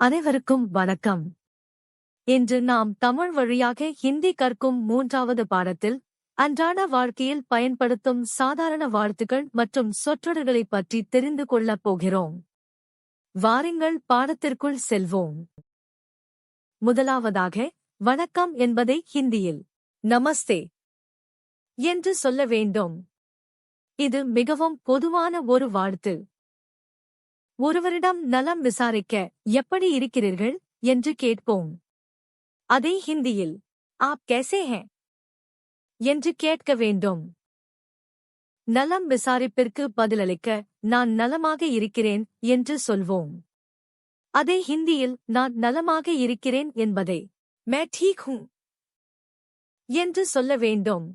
அனைவருக்கும் வணக்கம். இன்று நாம் தமிழ் வழியாக ஹிந்தி கற்கும் 3வது பாடத்தில் அன்றாட வாழ்க்கையில் பயன்படுத்தும் சாதாரண வாழ்த்துக்கள் மற்றும் சொற்றொடர்களைப் பற்றி தெரிந்து கொள்ளப் போகிறோம். வாருங்கள் பாடத்திற்குள் செல்வோம். முதலாவதாக, வணக்கம் என்பதை ஹிந்தியில் நமஸ்தே என்று சொல்ல வேண்டும். இது மிகவும் பொதுவான ஒரு வாழ்த்து. ஒருவரிடம் நலம் விசாரிக்க எப்படி இருக்கிறீர்கள் என்று கேட்போம். அதை ஹிந்தியில் ஆப் கேசே ஹே என்று கேட்க வேண்டும். நலம் விசாரிப்பிற்கு பதிலளிக்க நான் நலமாக இருக்கிறேன் என்று சொல்வோம். அதை ஹிந்தியில் நான் நலமாக இருக்கிறேன் என்பதை மே டீக் ஹூ என்று சொல்ல வேண்டும்.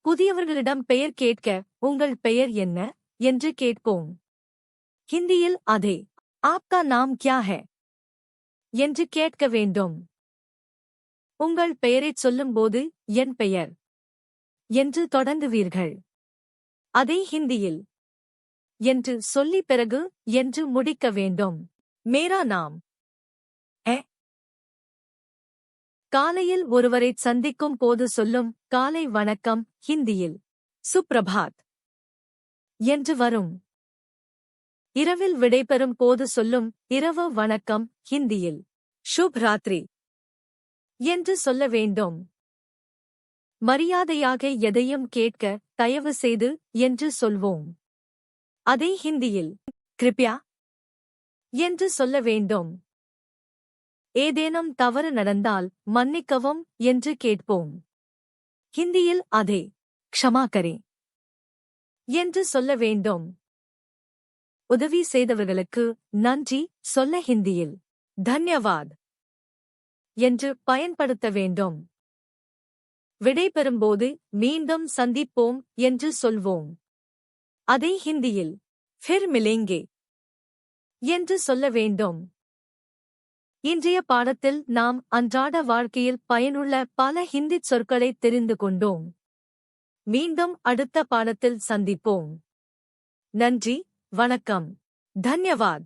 புதியவர்களிடம் பெயர் கேட்க உங்கள் பெயர் என்ன என்று கேட்போம். ஹிந்தியில் அதை ஆப்கா நாம் கியா ஹை என்று கேட்க வேண்டும். உங்கள் பெயரைச் சொல்லும்போது என் பெயர் என்று தொடங்குவீர்கள். அதை ஹிந்தியில் என்று சொல்லி பிறகு என்று முடிக்க வேண்டும். மேரா நாம் ஹை. காலையில் ஒருவரைச் சந்திக்கும் போது சொல்லும் காலை வணக்கம் ஹிந்தியில் சுப்ரபாத் என்று வரும். இரவில் விடைபெறும் போது சொல்லும் இரவு வணக்கம் ஹிந்தியில் சுப் ராத்ரி என்று சொல்ல வேண்டும். மரியாதையாக எதையும் கேட்க தயவு செய்து என்று சொல்வோம். அதை ஹிந்தியில் கிருப்யா என்று சொல்ல வேண்டும். ஏதேனும் தவறு நடந்தால் மன்னிக்கவும் என்று கேட்போம். ஹிந்தியில் அதை க்ஷமா கரே என்று சொல்ல வேண்டும். உதவி செய்தவர்களுக்கு நன்றி சொல்ல ஹிந்தியில் தன்யவாத் என்று பயன்படுத்த வேண்டும். விடைபெறும்போது மீண்டும் சந்திப்போம் என்று சொல்வோம். அதை ஹிந்தியில் ஃபிர் மிலேங்கே என்று சொல்ல வேண்டும். இன்றைய பாடத்தில் நாம் அன்றாட வாழ்க்கையில் பயனுள்ள பல ஹிந்திச் சொற்களை தெரிந்து கொண்டோம். மீண்டும் அடுத்த பாடத்தில் சந்திப்போம். நன்றி, வணக்கம், தன்யவாத்.